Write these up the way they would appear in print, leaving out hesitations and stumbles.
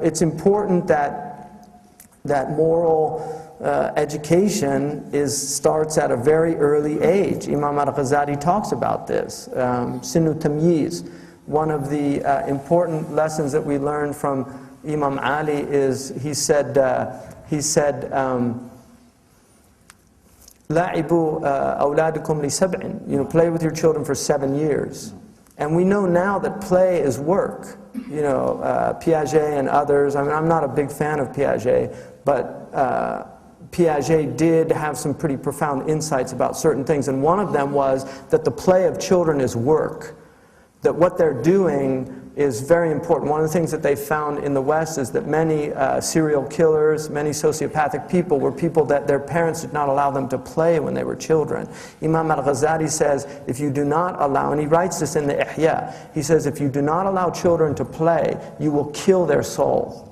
it's important that moral education starts at a very early age. Imam al-Ghazali talks about this. Sinu Tamyiz. One of the important lessons that we learn from Imam Ali is he said, "La'ibu awladukum li sab'in." Play with your children for 7 years. And we know now that play is work. Piaget and others. I mean, I'm not a big fan of Piaget, but Piaget did have some pretty profound insights about certain things, and one of them was that the play of children is work, that what they're doing is very important. One of the things that they found in the West is that many serial killers, many sociopathic people were people that their parents did not allow them to play when they were children. Imam al-Ghazali says, if you do not allow, and he writes this in the Ihya, he says, if you do not allow children to play, you will kill their soul.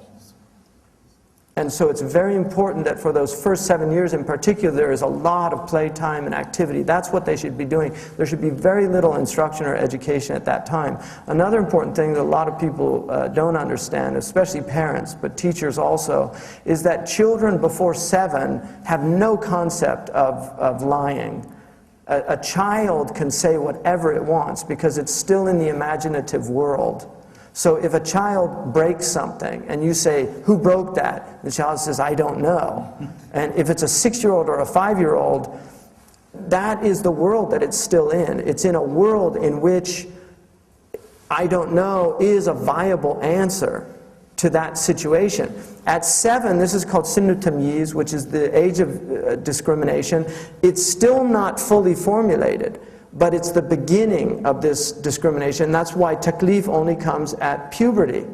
And so it's very important that for those first 7 years in particular, there is a lot of playtime and activity. That's what they should be doing. There should be very little instruction or education at that time. Another important thing that a lot of people don't understand, especially parents, but teachers also, is that children before 7 have no concept of lying. A child can say whatever it wants because it's still in the imaginative world. So if a child breaks something and you say, who broke that? The child says, I don't know. And if it's a 6-year-old or a 5-year-old, that is the world that it's still in. It's in a world in which I don't know is a viable answer to that situation. At 7, this is called Sinu Tamyiz, which is the age of discrimination. It's still not fully formulated, but it's the beginning of this discrimination. That's why taklif only comes at puberty,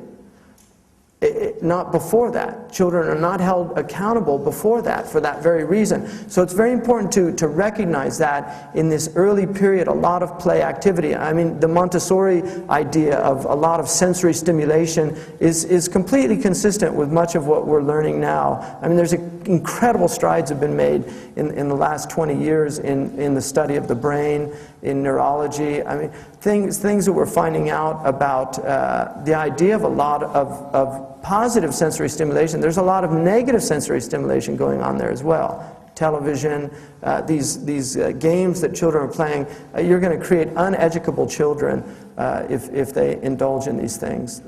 not before that. Children are not held accountable before that for that very reason. So it's very important to recognize that in this early period, a lot of play activity. I mean, the Montessori idea of a lot of sensory stimulation is completely consistent with much of what we're learning now. I mean, there's incredible strides have been made in the last 20 years in the study of the brain, in neurology. I mean, things that we're finding out about the idea of a lot of positive sensory stimulation. There's a lot of negative sensory stimulation going on there as well. Television, these games that children are playing, you're going to create uneducable children if they indulge in these things.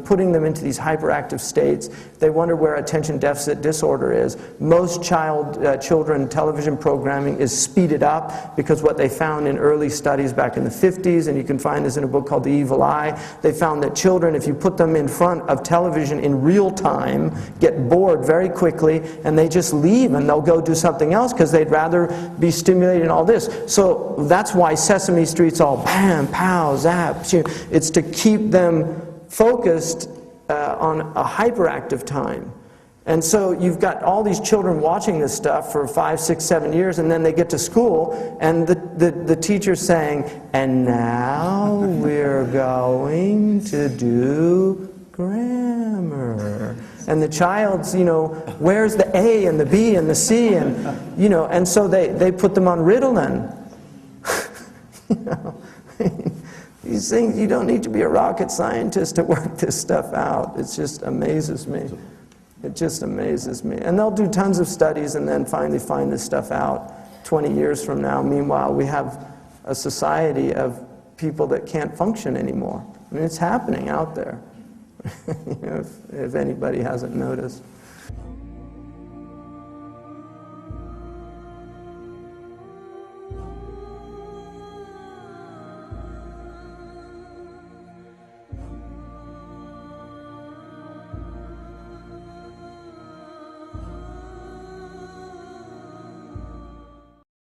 Putting them into these hyperactive states. They wonder where attention deficit disorder is. Most children television programming is speeded up because what they found in early studies back in the 50s, and you can find this in a book called The Evil Eye, they found that children, if you put them in front of television in real time, get bored very quickly, and they just leave and they'll go do something else because they'd rather be stimulated in all this. So that's why Sesame Street's all bam, pow, zap. It's to keep them focused on a hyperactive time. And so you've got all these children watching this stuff for 5, 6, 7 years, and then they get to school, and the teacher's saying, and now we're going to do grammar. And the child's, where's the A and the B and the C, and so they put them on Ritalin. These things, you don't need to be a rocket scientist to work this stuff out. It just amazes me. It just amazes me. And they'll do tons of studies and then finally find this stuff out 20 years from now. Meanwhile, we have a society of people that can't function anymore. I mean, it's happening out there, if anybody hasn't noticed.